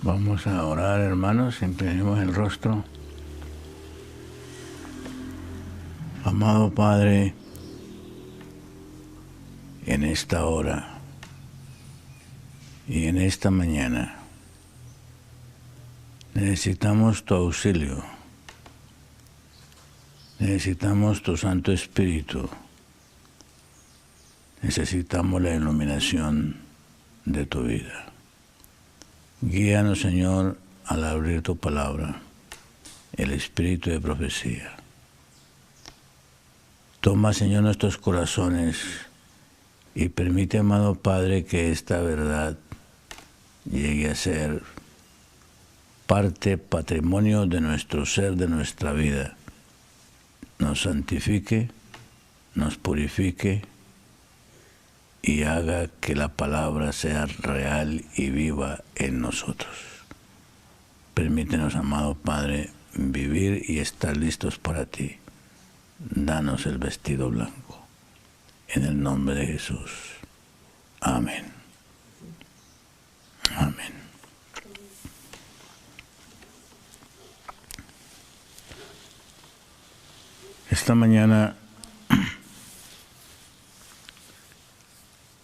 Vamos a orar, hermanos, inclinemos el rostro. Amado Padre, en esta hora y en esta mañana necesitamos tu auxilio, necesitamos tu Santo Espíritu, necesitamos la iluminación de tu vida. Guíanos, Señor, al abrir tu palabra, el espíritu de profecía. Toma, Señor, nuestros corazones y permite, amado Padre, que esta verdad llegue a ser parte, patrimonio de nuestro ser, de nuestra vida. Nos santifique, nos purifique y haga que la palabra sea real y viva en nosotros. Permítenos, amado Padre, vivir y estar listos para ti. Danos el vestido blanco. En el nombre de Jesús. Amén. Amén. Esta mañana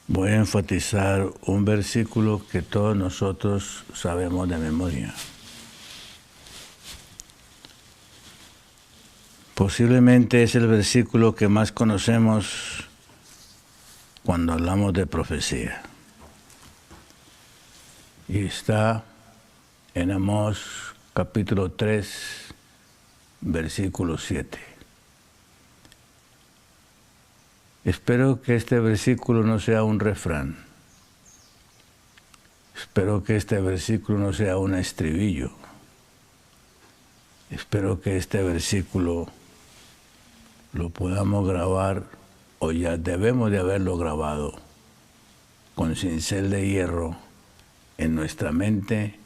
voy a enfatizar un versículo que todos nosotros sabemos de memoria. Posiblemente es el versículo que más conocemos cuando hablamos de profecía. Y está en Amós capítulo 3, versículo 7. Espero que este versículo no sea un refrán. Espero que este versículo no sea un estribillo. Espero que este versículo lo podamos grabar, o ya debemos de haberlo grabado, con cincel de hierro en nuestra mente,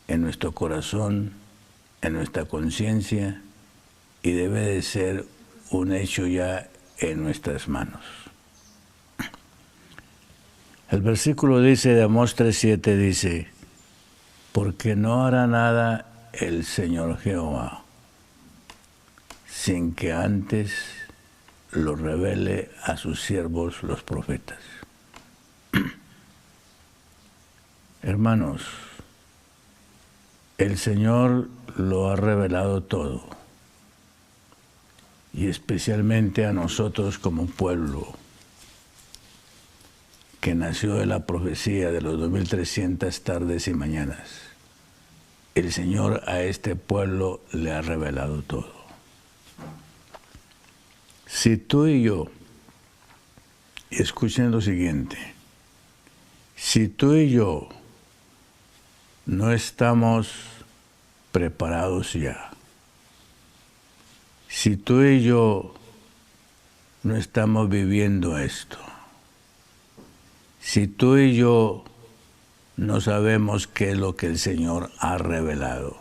en nuestro corazón, en nuestra conciencia, y debe de ser un hecho ya en nuestras manos. El versículo dice, de Amós 3:7 dice, porque no hará nada el Señor Jehová sin que antes lo revele a sus siervos los profetas. Hermanos, el Señor lo ha revelado todo, y especialmente a nosotros como pueblo que nació de la profecía de los 2300 tardes y mañanas. El Señor a este pueblo le ha revelado todo. Si tú y yo, escuchen lo siguiente, si tú y yo no estamos preparados ya, si tú y yo no estamos viviendo esto, si tú y yo no sabemos qué es lo que el Señor ha revelado,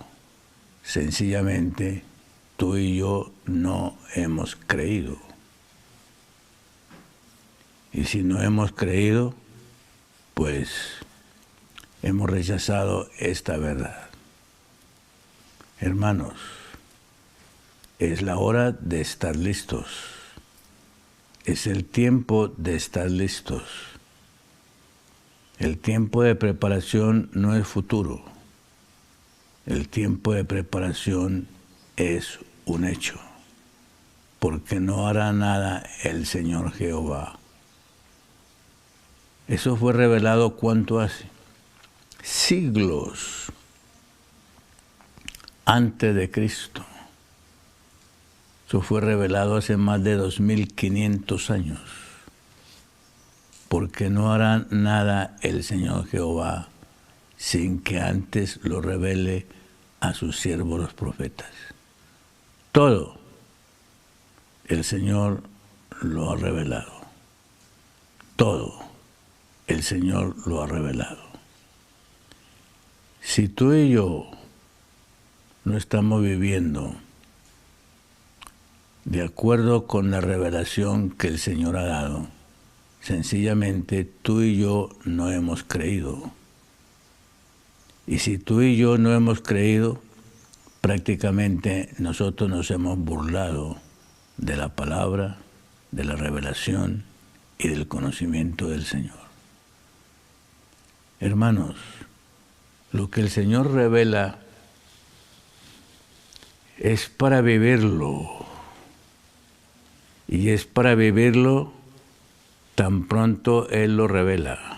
sencillamente tú y yo no hemos creído. Y si no hemos creído, pues hemos rechazado esta verdad. Hermanos, es la hora de estar listos. Es el tiempo de estar listos. El tiempo de preparación no es futuro. El tiempo de preparación es un hecho, porque no hará nada el Señor Jehová. Eso fue revelado ¿cuánto hace? Siglos antes de Cristo. Eso fue revelado hace más de 2500 años. Porque no hará nada el Señor Jehová sin que antes lo revele a sus siervos los profetas. Todo el Señor lo ha revelado. Todo el Señor lo ha revelado. Si tú y yo no estamos viviendo de acuerdo con la revelación que el Señor ha dado, sencillamente tú y yo no hemos creído. Y si tú y yo no hemos creído, prácticamente nosotros nos hemos burlado de la palabra, de la revelación y del conocimiento del Señor. Hermanos, lo que el Señor revela es para vivirlo. Y es para vivirlo tan pronto Él lo revela.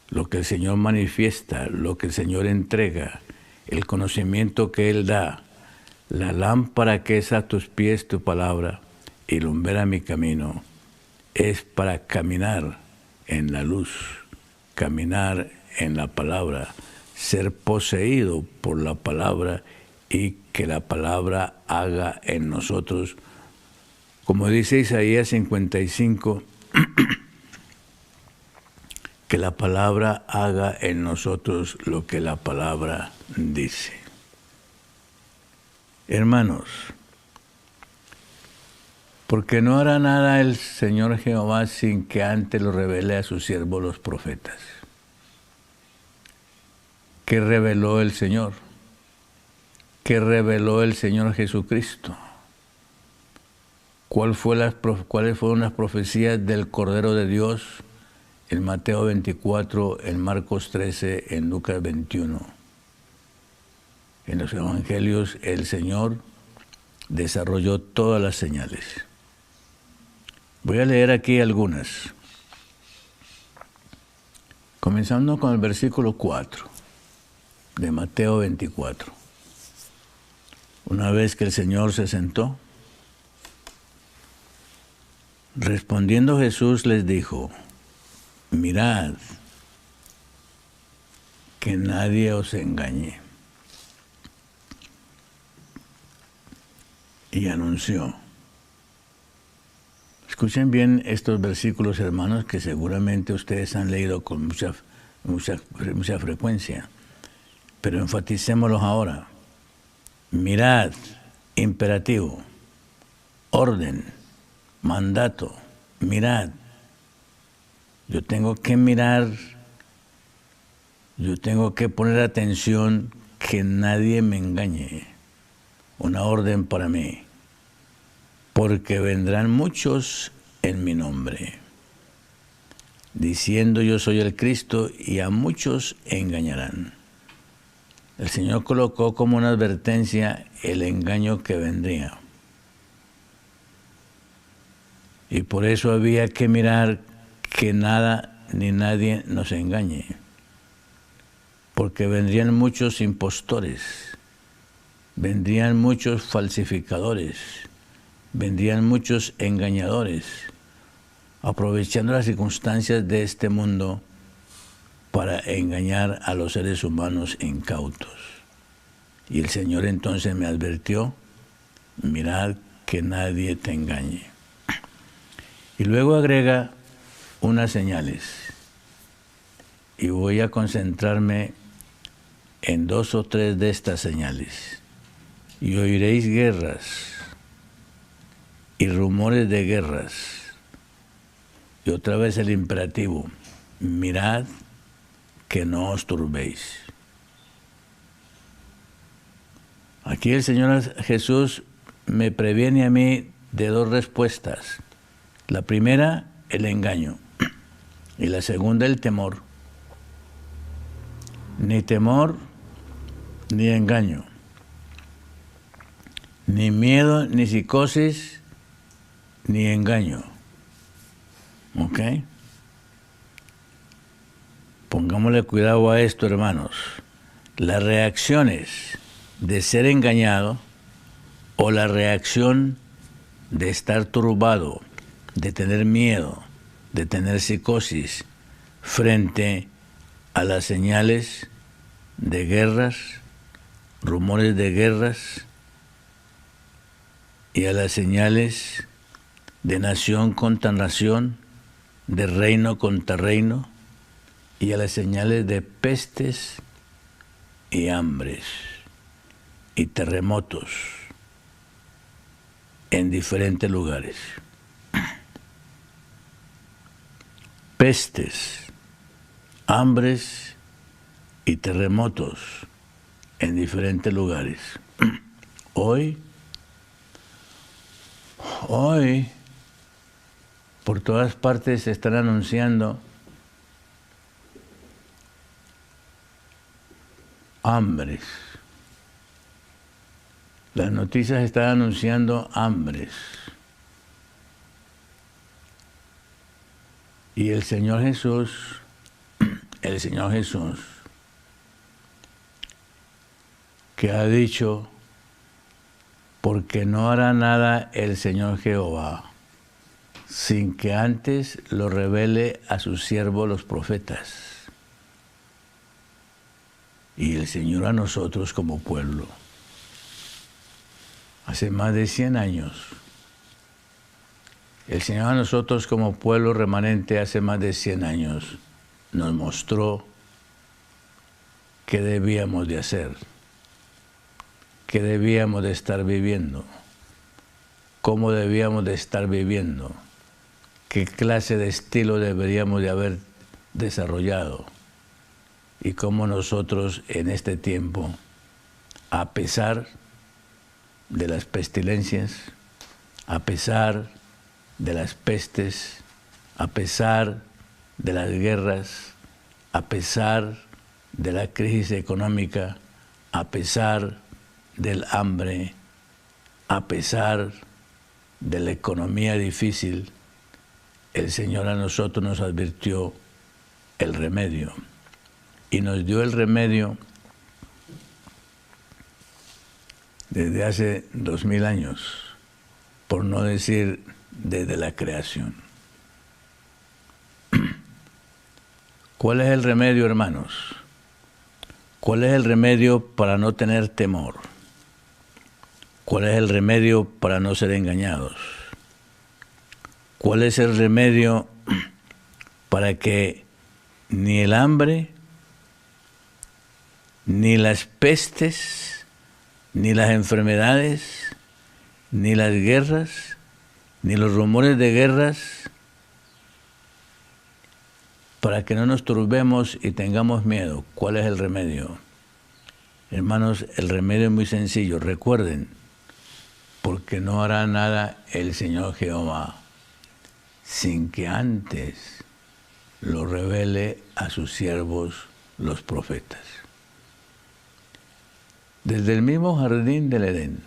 Lo que el Señor manifiesta, lo que el Señor entrega, el conocimiento que Él da, la lámpara que es a tus pies tu palabra y lumbrera mi camino, es para caminar en la luz, caminar en la palabra, ser poseído por la palabra y que la palabra haga en nosotros, como dice Isaías 55, que la palabra haga en nosotros lo que la palabra dice. Hermanos, porque no hará nada el Señor Jehová sin que antes lo revele a sus siervos los profetas. ¿Qué reveló el Señor? ¿Qué reveló el Señor Jesucristo? ¿Cuáles fueron las profecías del Cordero de Dios en Mateo 24, en Marcos 13, en Lucas 21? En los evangelios el Señor desarrolló todas las señales. Voy a leer aquí algunas. Comenzando con el versículo 4 de Mateo 24. Una vez que el Señor se sentó, respondiendo Jesús les dijo: mirad, que nadie os engañe. Y anunció. Escuchen bien estos versículos, hermanos, que seguramente ustedes han leído con mucha frecuencia, pero enfaticémoslos ahora. Mirad, imperativo, orden, mandato, mirad. Yo tengo que mirar, yo tengo que poner atención que nadie me engañe. Una orden para mí. Porque vendrán muchos en mi nombre, diciendo yo soy el Cristo, y a muchos engañarán. El Señor colocó como una advertencia el engaño que vendría. Y por eso había que mirar que nada ni nadie nos engañe. Porque vendrían muchos impostores, vendrían muchos falsificadores, vendrían muchos engañadores, aprovechando las circunstancias de este mundo para engañar a los seres humanos incautos. Y el Señor entonces me advirtió: mirad que nadie te engañe. Y luego agrega unas señales. Y voy a concentrarme en 2 o 3 de estas señales. Y oiréis guerras y rumores de guerras. Y otra vez el imperativo: mirad que no os turbéis. Aquí el Señor Jesús me previene a mí de 2 respuestas. La primera, el engaño. Y la segunda, el temor. Ni temor, ni engaño. Ni miedo, ni psicosis, ni engaño. ¿Ok? Pongámosle cuidado a esto, hermanos. Las reacciones de ser engañado o la reacción de estar turbado, de tener miedo, de tener psicosis frente a las señales de guerras, rumores de guerras y a las señales de nación contra nación, de reino contra reino, y a las señales de pestes y hambres y terremotos en diferentes lugares. Pestes, hambres y terremotos en diferentes lugares. Hoy, por todas partes se están anunciando hambres. Las noticias están anunciando hambres. Y el Señor Jesús, que ha dicho, porque no hará nada el Señor Jehová, sin que antes lo revele a sus siervos los profetas. Y el Señor a nosotros como pueblo. Hace más de 100 años. El Señor a nosotros como pueblo remanente hace más de 100 años nos mostró qué debíamos de hacer, qué debíamos de estar viviendo, cómo debíamos de estar viviendo, qué clase de estilo deberíamos de haber desarrollado y cómo nosotros en este tiempo, a pesar de las pestilencias, a pesar de las pestes, a pesar de las guerras, a pesar de la crisis económica, a pesar del hambre, a pesar de la economía difícil, el Señor a nosotros nos advirtió el remedio y nos dio el remedio desde hace 2000 años, por no decir desde la creación. ¿Cuál es el remedio, hermanos? ¿Cuál es el remedio para no tener temor? ¿Cuál es el remedio para no ser engañados? ¿Cuál es el remedio para que ni el hambre, ni las pestes, ni las enfermedades, ni las guerras, ni los rumores de guerras, para que no nos turbemos y tengamos miedo? ¿Cuál es el remedio? Hermanos, el remedio es muy sencillo. Recuerden, porque no hará nada el Señor Jehová sin que antes lo revele a sus siervos los profetas. Desde el mismo jardín del Edén,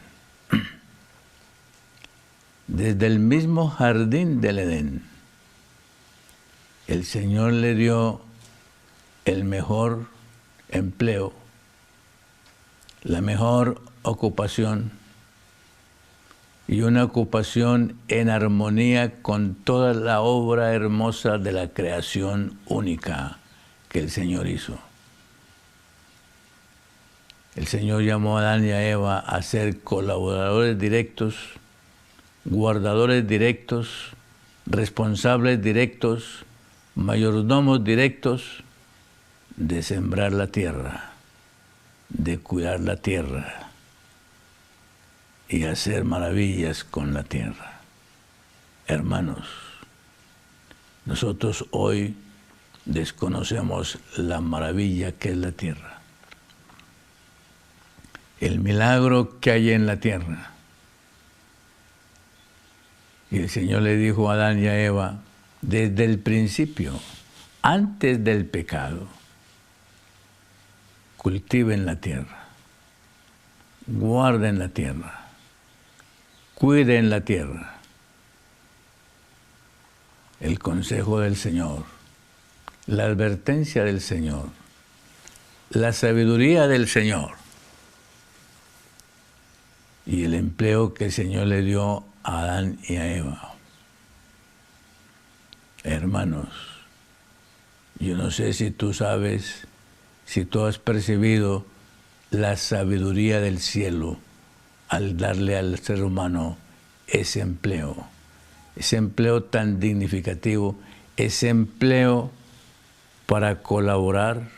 desde el mismo jardín del Edén, el Señor le dio el mejor empleo, la mejor ocupación y una ocupación en armonía con toda la obra hermosa de la creación única que el Señor hizo. El Señor llamó a Adán y a Eva a ser colaboradores directos, guardadores directos, responsables directos, mayordomos directos de sembrar la tierra, de cuidar la tierra y hacer maravillas con la tierra. Hermanos, nosotros hoy desconocemos la maravilla que es la tierra, el milagro que hay en la tierra. Y el Señor le dijo a Adán y a Eva, desde el principio, antes del pecado, cultiven la tierra, guarden la tierra, cuiden la tierra. El consejo del Señor, la advertencia del Señor, la sabiduría del Señor y el empleo que el Señor le dio a Adán y a Eva. Hermanos, yo no sé si tú sabes, si tú has percibido la sabiduría del cielo al darle al ser humano ese empleo tan dignificativo, ese empleo para colaborar,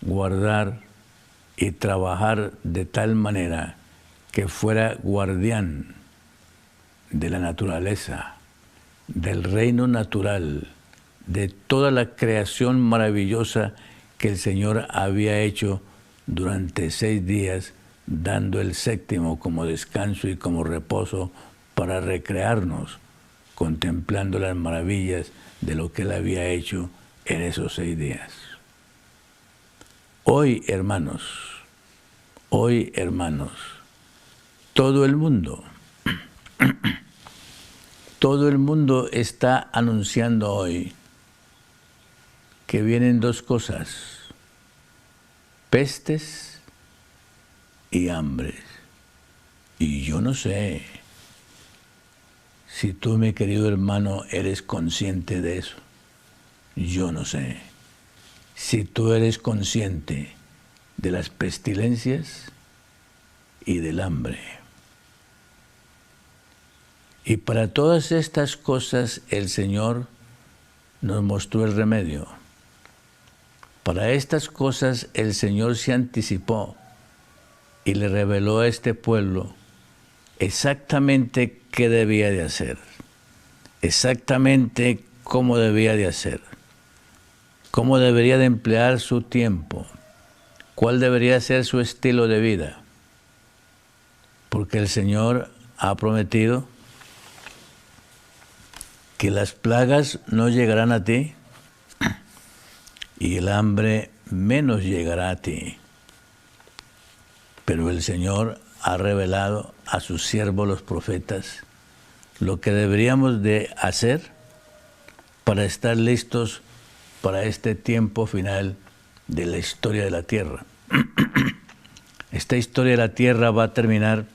guardar y trabajar de tal manera que fuera guardián de la naturaleza, del reino natural, de toda la creación maravillosa que el Señor había hecho durante 6 días, dando el séptimo como descanso y como reposo para recrearnos, contemplando las maravillas de lo que Él había hecho en esos 6 días. Hoy, hermanos, todo el mundo está anunciando hoy que vienen 2 cosas: pestes y hambres. Y yo no sé si tú, mi querido hermano, eres consciente de eso. Yo no sé si tú eres consciente de las pestilencias y del hambre. Y para todas estas cosas el Señor nos mostró el remedio. Para estas cosas el Señor se anticipó y le reveló a este pueblo exactamente qué debía de hacer, exactamente cómo debía de hacer, cómo debería de emplear su tiempo, cuál debería ser su estilo de vida. Porque el Señor ha prometido que las plagas no llegarán a ti y el hambre menos llegará a ti. Pero el Señor ha revelado a sus siervos los profetas lo que deberíamos de hacer para estar listos para este tiempo final de la historia de la tierra. Esta historia de la tierra va a terminar,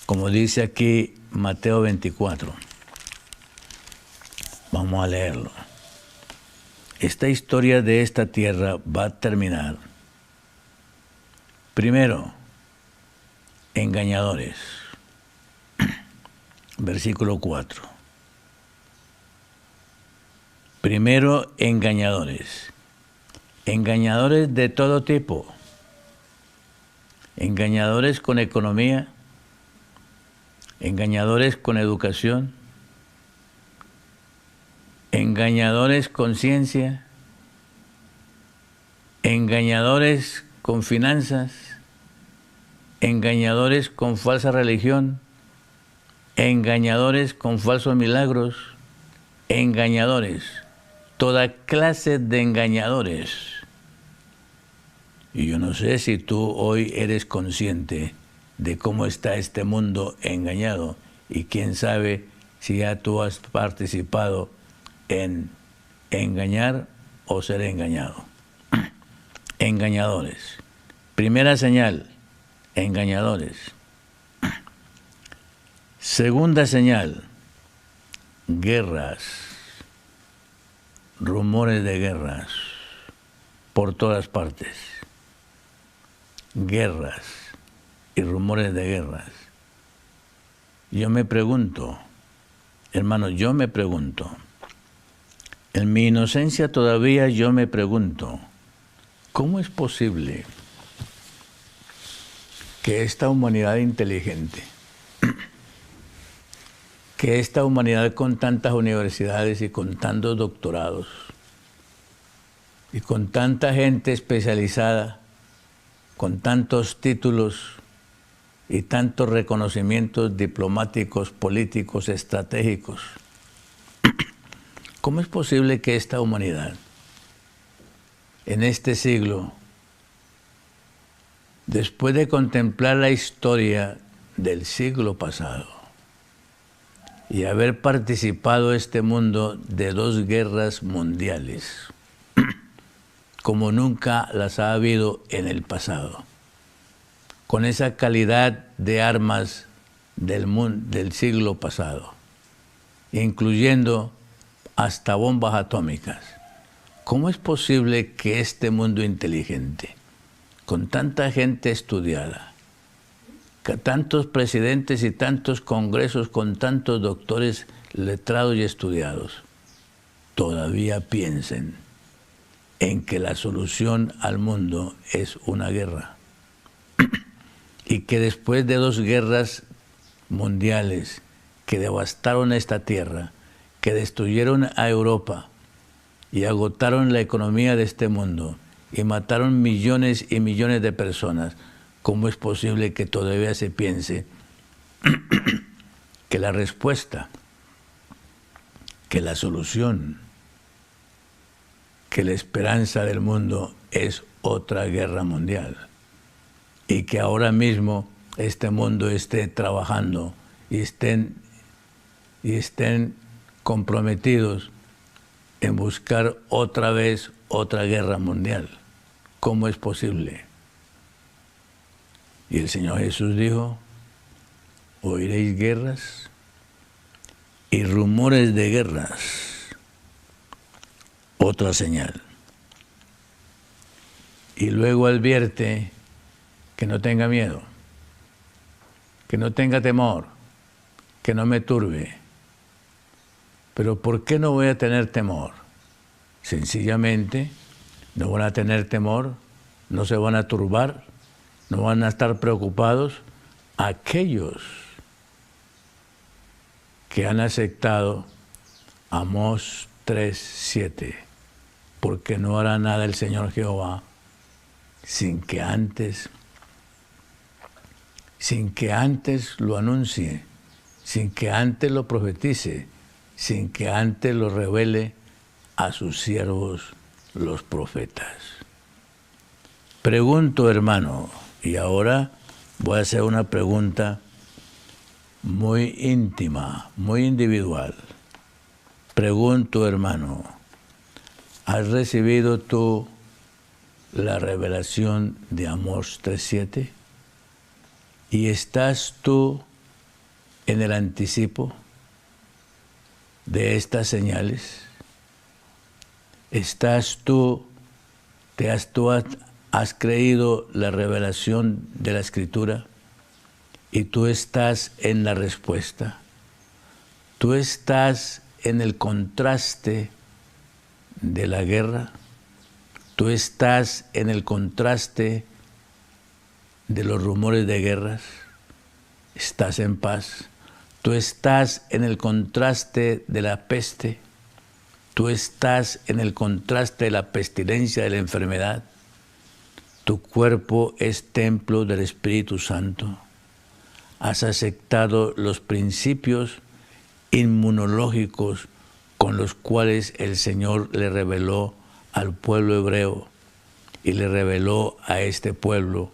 como dice aquí Mateo 24. Vamos a leerlo. Esta historia de esta tierra va a terminar, primero, engañadores. Versículo 4. Primero, engañadores. Engañadores de todo tipo. Engañadores con economía. Engañadores con educación. Engañadores con ciencia. Engañadores con finanzas. Engañadores con falsa religión. Engañadores con falsos milagros. Engañadores. Toda clase de engañadores. Y yo no sé si tú hoy eres consciente de cómo está este mundo engañado, y quién sabe si ya tú has participado en engañar o ser engañado. Engañadores. Primera señal, engañadores. Segunda señal, guerras, rumores de guerras por todas partes. Guerras y rumores de guerras. Yo me pregunto, hermano, yo me pregunto, en mi inocencia todavía yo me pregunto, ¿cómo es posible que esta humanidad inteligente, que esta humanidad con tantas universidades y con tantos doctorados y con tanta gente especializada, con tantos títulos y tantos reconocimientos diplomáticos, políticos, estratégicos, ¿cómo es posible que esta humanidad en este siglo, después de contemplar la historia del siglo pasado y haber participado este mundo de 2 guerras mundiales, como nunca las ha habido en el pasado, con esa calidad de armas del siglo pasado, incluyendo hasta bombas atómicas? ¿Cómo es posible que este mundo inteligente, con tanta gente estudiada, que tantos presidentes y tantos congresos con tantos doctores letrados y estudiados, todavía piensen en que la solución al mundo es una guerra? Y que después de 2 guerras mundiales que devastaron esta tierra, que destruyeron a Europa y agotaron la economía de este mundo y mataron millones y millones de personas. ¿Cómo es posible que todavía se piense que la respuesta, que la solución, que la esperanza del mundo es otra guerra mundial? Y que ahora mismo este mundo esté trabajando y estén comprometidos en buscar otra vez otra guerra mundial. ¿Cómo es posible? Y el Señor Jesús dijo, oiréis guerras y rumores de guerras. Otra señal. Y luego advierte que no tenga miedo, que no tenga temor, que no me turbe. Pero ¿por qué no voy a tener temor? Sencillamente, no van a tener temor, no se van a turbar, no van a estar preocupados aquellos que han aceptado Amós 3:7, porque no hará nada el Señor Jehová sin que antes lo anuncie, sin que antes lo profetice, sin que antes lo revele a sus siervos los profetas. Pregunto, hermano, y ahora voy a hacer una pregunta muy íntima, muy individual. Pregunto, hermano, ¿has recibido tú la revelación de Amós 3:7? ¿Y estás tú en el anticipo de estas señales? ¿Has creído la revelación de la Escritura y tú estás en la respuesta? ¿Tú estás en el contraste de la guerra? ¿Tú estás en el contraste de los rumores de guerras? ¿Estás en paz? ¿Tú estás en el contraste de la peste? ¿Tú estás en el contraste de la pestilencia, de la enfermedad? Tu cuerpo es templo del Espíritu Santo. Has aceptado los principios inmunológicos con los cuales el Señor le reveló al pueblo hebreo y le reveló a este pueblo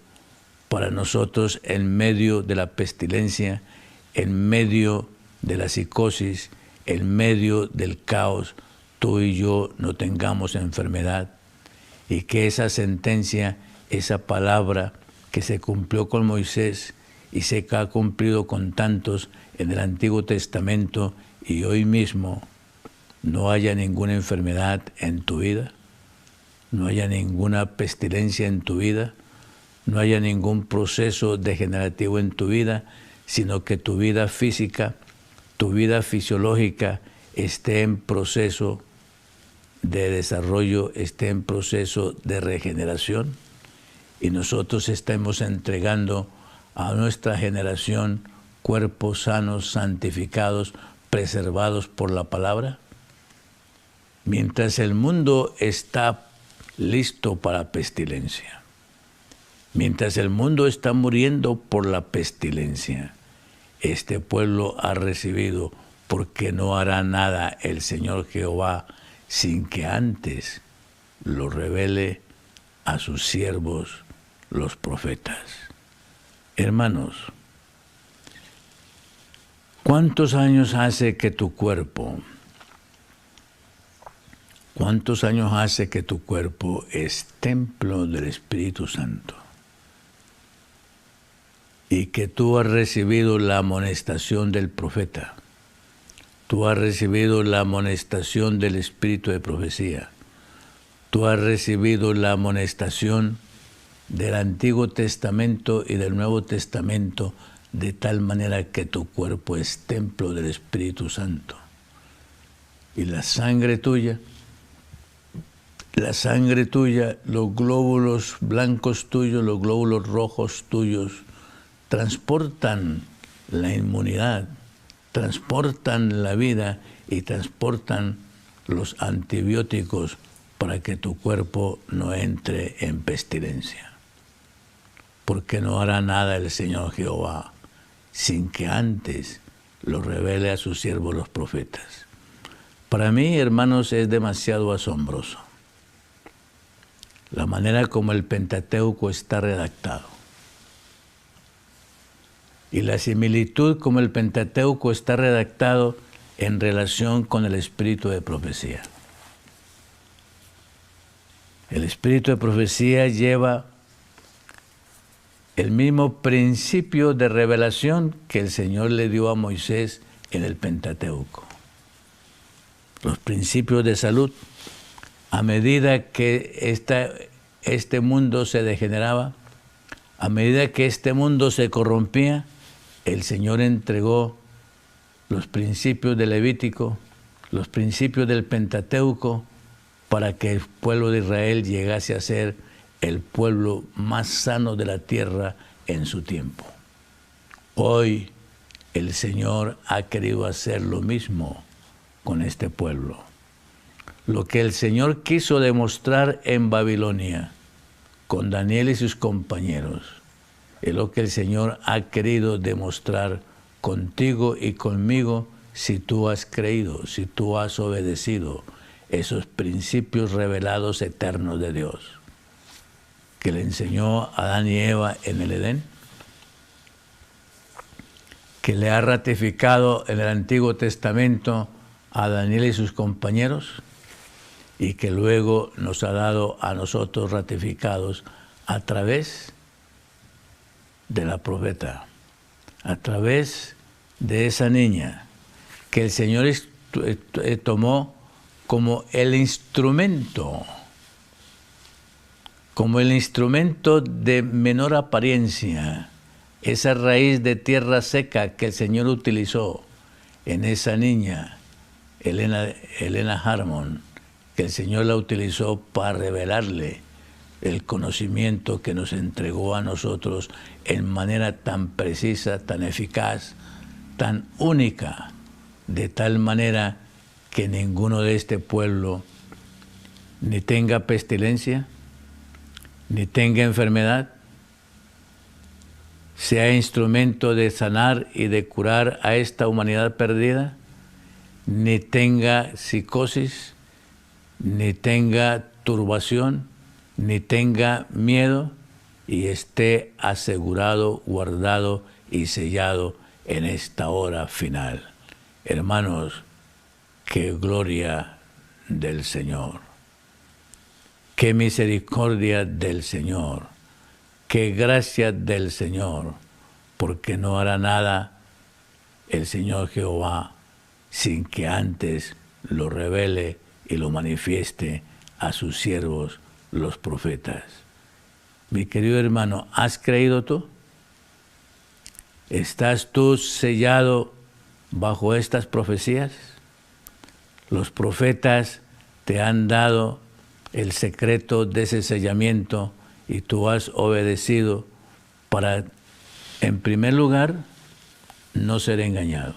para nosotros en medio de la pestilencia, en medio de la psicosis, en medio del caos, tú y yo no tengamos enfermedad, y que esa sentencia, esa palabra que se cumplió con Moisés y se ha cumplido con tantos en el Antiguo Testamento y hoy mismo, no haya ninguna enfermedad en tu vida, no haya ninguna pestilencia en tu vida, no haya ningún proceso degenerativo en tu vida, sino que tu vida física, tu vida fisiológica esté en proceso de desarrollo, esté en proceso de regeneración, y nosotros estemos entregando a nuestra generación cuerpos sanos, santificados, preservados por la palabra. Mientras el mundo está listo para pestilencia, mientras el mundo está muriendo por la pestilencia, este pueblo ha recibido, porque no hará nada el Señor Jehová sin que antes lo revele a sus siervos los profetas. Hermanos, ¿cuántos años hace que tu cuerpo es templo del Espíritu Santo? Y que tú has recibido la amonestación del profeta, tú has recibido la amonestación del espíritu de profecía, tú has recibido la amonestación del Antiguo Testamento y del Nuevo Testamento, de tal manera que tu cuerpo es templo del Espíritu Santo. Y la sangre tuya, los glóbulos blancos tuyos, los glóbulos rojos tuyos, transportan la inmunidad, transportan la vida y transportan los antibióticos para que tu cuerpo no entre en pestilencia. Porque no hará nada el Señor Jehová sin que antes lo revele a sus siervos los profetas. Para mí, hermanos, es demasiado asombroso la manera como el Pentateuco está redactado y la similitud como el Pentateuco está redactado en relación con el espíritu de profecía. El espíritu de profecía lleva el mismo principio de revelación que el Señor le dio a Moisés en el Pentateuco. Los principios de salud. A medida que este mundo se degeneraba, a medida que este mundo se corrompía, el Señor entregó los principios del Levítico, los principios del Pentateuco, para que el pueblo de Israel llegase a ser el pueblo más sano de la tierra en su tiempo. Hoy el Señor ha querido hacer lo mismo con este pueblo. Lo que el Señor quiso demostrar en Babilonia con Daniel y sus compañeros es lo que el Señor ha querido demostrar contigo y conmigo si tú has creído, si tú has obedecido esos principios revelados eternos de Dios que le enseñó a Adán y Eva en el Edén, que le ha ratificado en el Antiguo Testamento a Daniel y sus compañeros, y que luego nos ha dado a nosotros ratificados a través de la profeta, a través de esa niña que el Señor tomó como el instrumento de menor apariencia, esa raíz de tierra seca que el Señor utilizó en esa niña, Helena Harmon, que el Señor la utilizó para revelarle el conocimiento que nos entregó a nosotros en manera tan precisa, tan eficaz, tan única, de tal manera que ninguno de este pueblo ni tenga pestilencia, ni tenga enfermedad, sea instrumento de sanar y de curar a esta humanidad perdida, ni tenga psicosis, ni tenga turbación, ni tenga miedo, y esté asegurado, guardado y sellado en esta hora final. Hermanos, qué gloria del Señor, qué misericordia del Señor, qué gracia del Señor, porque no hará nada el Señor Jehová sin que antes lo revele y lo manifieste a sus siervos, los profetas. Mi querido hermano, ¿has creído tú? ¿Estás tú sellado bajo estas profecías? Los profetas te han dado el secreto de ese sellamiento y tú has obedecido para, en primer lugar, no ser engañado.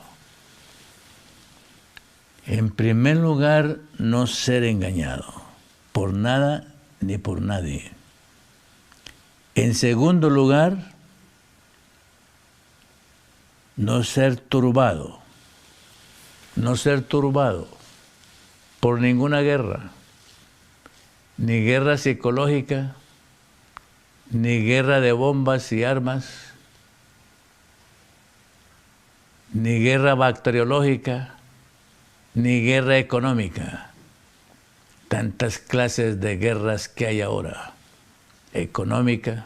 En primer lugar, no ser engañado por nada ni por nadie. En segundo lugar, no ser turbado por ninguna guerra, ni guerra psicológica, ni guerra de bombas y armas, ni guerra bacteriológica, ni guerra económica. Tantas clases de guerras que hay ahora, económica,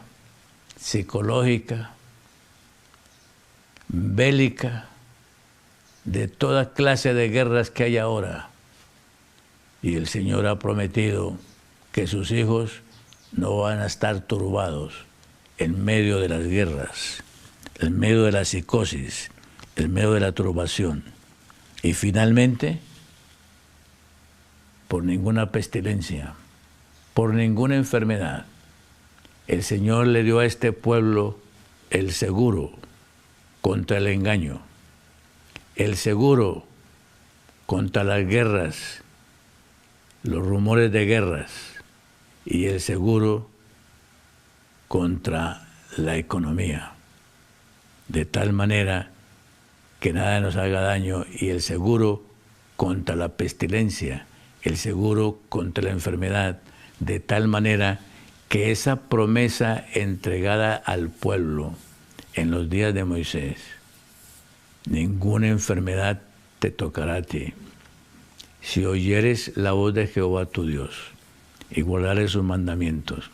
psicológica, bélica, de toda clase de guerras que hay ahora. Y el Señor ha prometido que sus hijos no van a estar turbados en medio de las guerras, en medio de la psicosis, en medio de la turbación. Y finalmente, por ninguna pestilencia, por ninguna enfermedad. El Señor le dio a este pueblo el seguro contra el engaño, el seguro contra las guerras los rumores de guerras y el seguro contra la economía, de tal manera que nada nos haga daño, y el seguro contra la pestilencia, el seguro contra la enfermedad, de tal manera que esa promesa entregada al pueblo en los días de Moisés, ninguna enfermedad te tocará a ti, si oyeres la voz de Jehová tu Dios y guardares sus mandamientos.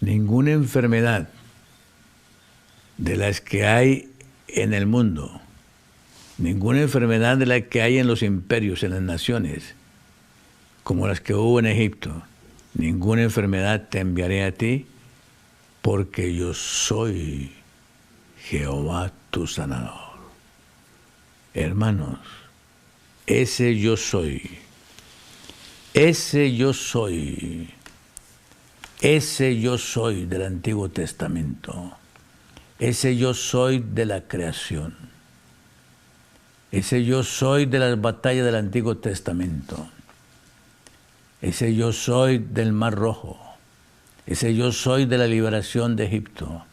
Ninguna enfermedad de las que hay en el mundo, ninguna enfermedad de las que hay en los imperios, en las naciones, como las que hubo en Egipto, ninguna enfermedad te enviaré a ti, porque yo soy Jehová tu sanador. Hermanos, ese yo soy del Antiguo Testamento, ese yo soy de la creación, ese yo soy de las batallas del Antiguo Testamento, ese yo soy del Mar Rojo, ese yo soy de la liberación de Egipto,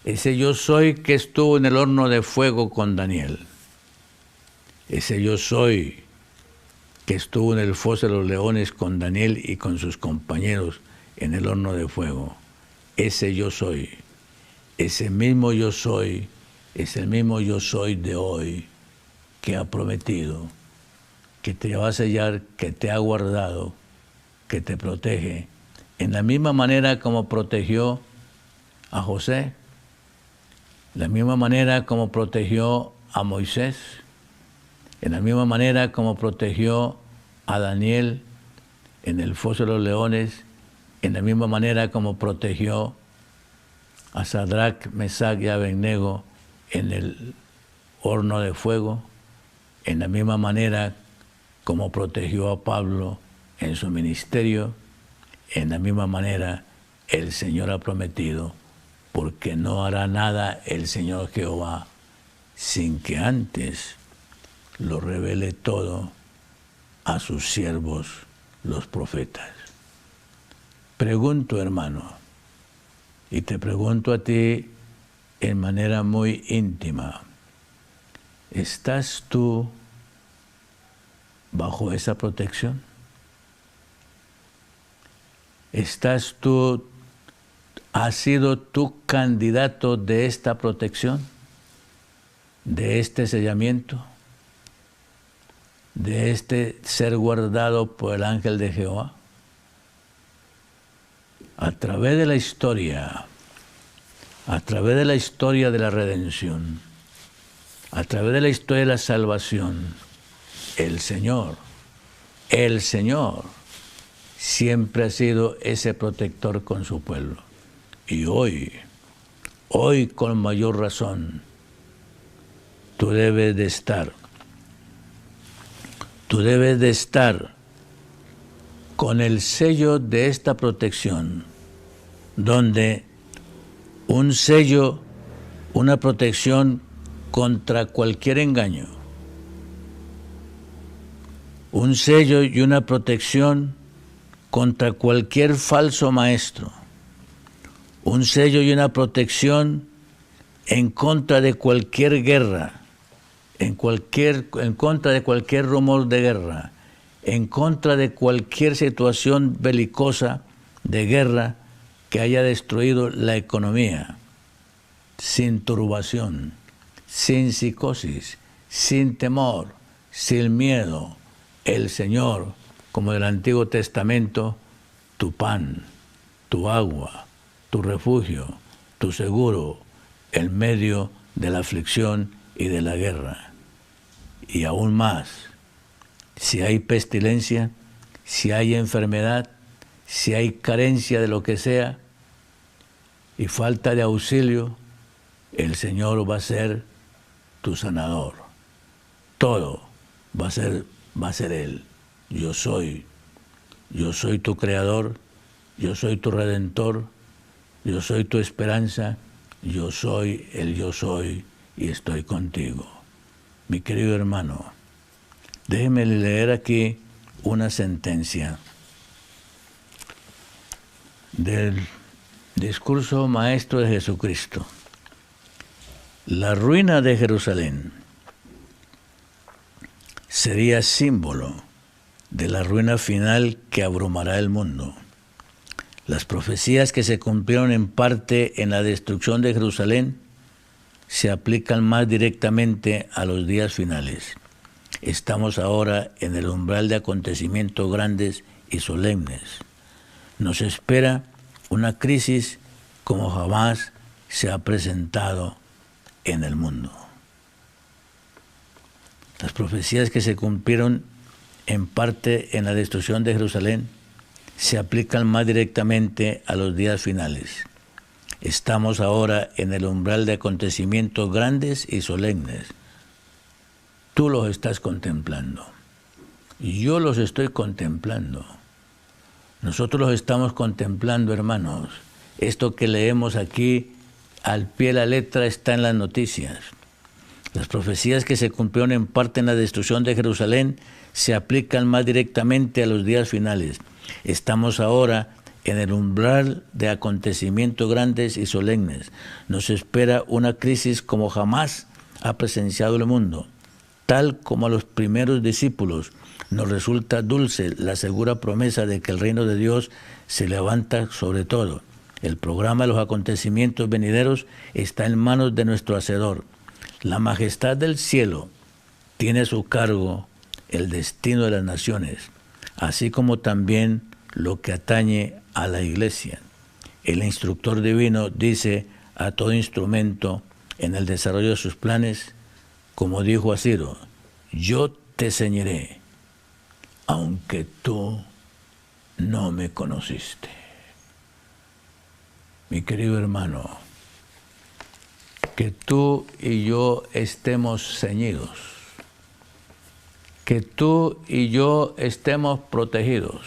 ese yo soy que estuvo en el horno de fuego con Daniel, ese yo soy que estuvo en el foso de los leones con Daniel y con sus compañeros en el horno de fuego. Ese yo soy, ese mismo yo soy, es el mismo yo soy de hoy, que ha prometido, que te va a sellar, que te ha guardado, que te protege, en la misma manera como protegió a José, la misma manera como protegió a Moisés, en la misma manera como protegió a Daniel en el foso de los leones, en la misma manera como protegió a Sadrach, Mesach y Abednego en el horno de fuego, en la misma manera como protegió a Pablo en su ministerio, en la misma manera el Señor ha prometido, porque no hará nada el Señor Jehová sin que antes lo revele todo a sus siervos, los profetas. Pregunto, hermano, y te pregunto a ti en manera muy íntima, ¿estás tú bajo esa protección? ¿Estás tú, has sido tú candidato de esta protección, de este sellamiento, de este ser guardado por el ángel de Jehová? A través de la historia, a través de la historia de la redención, a través de la historia de la salvación, el Señor siempre ha sido ese protector con su pueblo. Y hoy con mayor razón, tú debes de estar con el sello de esta protección, donde un sello, una protección contra cualquier engaño, un sello y una protección contra cualquier falso maestro, un sello y una protección en contra de cualquier guerra, en contra de cualquier rumor de guerra, en contra de cualquier situación belicosa de guerra que haya destruido la economía, sin turbación, sin psicosis, sin temor, sin miedo. El Señor, como del Antiguo Testamento, tu pan, tu agua, tu refugio, tu seguro, en medio de la aflicción y de la guerra. Y aún más, si hay pestilencia, si hay enfermedad, si hay carencia de lo que sea y falta de auxilio, el Señor va a ser tu sanador. Todo va a ser Él. Yo soy tu creador, yo soy tu redentor, yo soy tu esperanza, yo soy el yo soy y estoy contigo. Mi querido hermano, déjeme leer aquí una sentencia del discurso maestro de Jesucristo. La ruina de Jerusalén sería símbolo de la ruina final que abrumará el mundo. Las profecías que se cumplieron en parte en la destrucción de Jerusalén se aplican más directamente a los días finales. Estamos ahora en el umbral de acontecimientos grandes y solemnes. Nos espera una crisis como jamás se ha presentado en el mundo. Las profecías que se cumplieron en parte en la destrucción de Jerusalén se aplican más directamente a los días finales. Estamos ahora en el umbral de acontecimientos grandes y solemnes. Tú los estás contemplando. Yo los estoy contemplando. Nosotros los estamos contemplando, hermanos. Esto que leemos aquí al pie de la letra está en las noticias. Las profecías que se cumplieron en parte en la destrucción de Jerusalén se aplican más directamente a los días finales. Estamos ahora en el umbral de acontecimientos grandes y solemnes. Nos espera una crisis como jamás ha presenciado el mundo. Tal como a los primeros discípulos nos resulta dulce la segura promesa de que el reino de Dios se levanta sobre todo. El programa de los acontecimientos venideros está en manos de nuestro Hacedor. La majestad del cielo tiene a su cargo el destino de las naciones, así como también lo que atañe a la iglesia. El instructor divino dice a todo instrumento en el desarrollo de sus planes, como dijo a Ciro, yo te ceñiré, aunque tú no me conociste. Mi querido hermano, que tú y yo estemos ceñidos, que tú y yo estemos protegidos,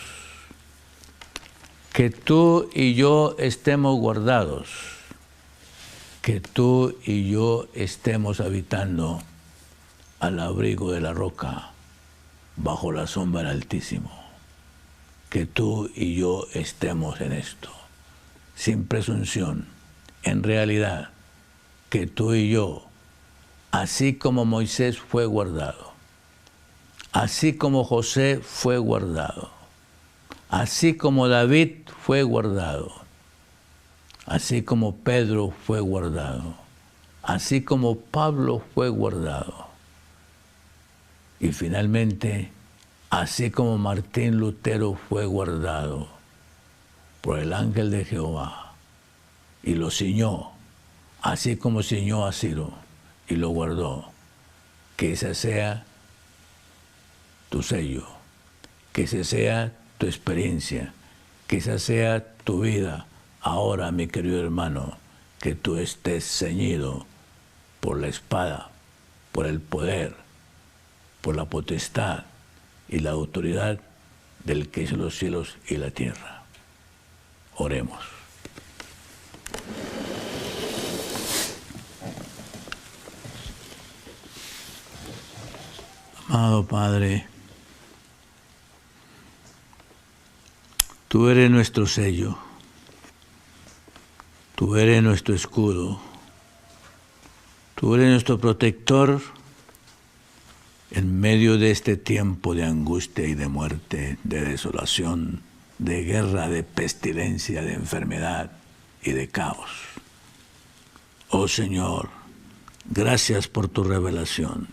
que tú y yo estemos guardados, que tú y yo estemos habitando al abrigo de la roca, bajo la sombra del Altísimo, que tú y yo estemos en esto, sin presunción, en realidad, que tú y yo, así como Moisés fue guardado, así como José fue guardado, así como David fue guardado, así como Pedro fue guardado, así como Pablo fue guardado, y finalmente, así como Martín Lutero fue guardado por el ángel de Jehová y lo ciñó, así como ciñó a Ciro y lo guardó, que ese sea tu sello, que ese sea tu experiencia, que esa sea tu vida. Ahora, mi querido hermano, que tú estés ceñido por la espada, por el poder, por la potestad y la autoridad del que hizo los cielos y la tierra. Oremos. Amado Padre, tú eres nuestro sello, tú eres nuestro escudo, tú eres nuestro protector en medio de este tiempo de angustia y de muerte, de desolación, de guerra, de pestilencia, de enfermedad y de caos. Oh Señor, gracias por tu revelación.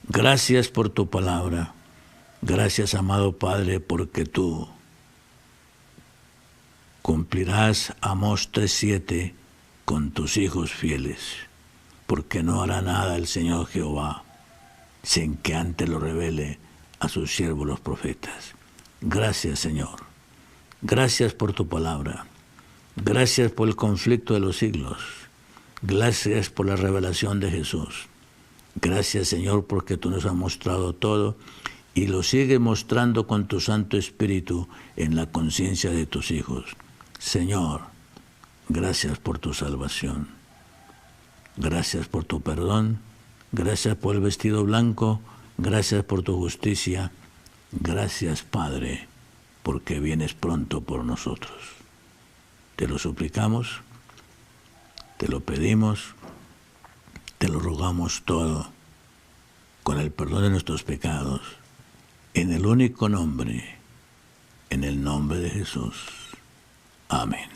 Gracias por tu palabra. Gracias, amado Padre, porque tú cumplirás Amós 3:7 con tus hijos fieles, porque no hará nada el Señor Jehová sin que antes lo revele a sus siervos los profetas. Gracias, Señor. Gracias por tu palabra. Gracias por el conflicto de los siglos. Gracias por la revelación de Jesús. Gracias, Señor, porque tú nos has mostrado todo y lo sigues mostrando con tu Santo Espíritu en la conciencia de tus hijos. Señor, gracias por tu salvación. Gracias por tu perdón. Gracias por el vestido blanco. Gracias por tu justicia. Gracias, Padre, porque vienes pronto por nosotros. Te lo suplicamos, te lo pedimos, te lo rogamos todo, con el perdón de nuestros pecados, en el único nombre, en el nombre de Jesús. Amén.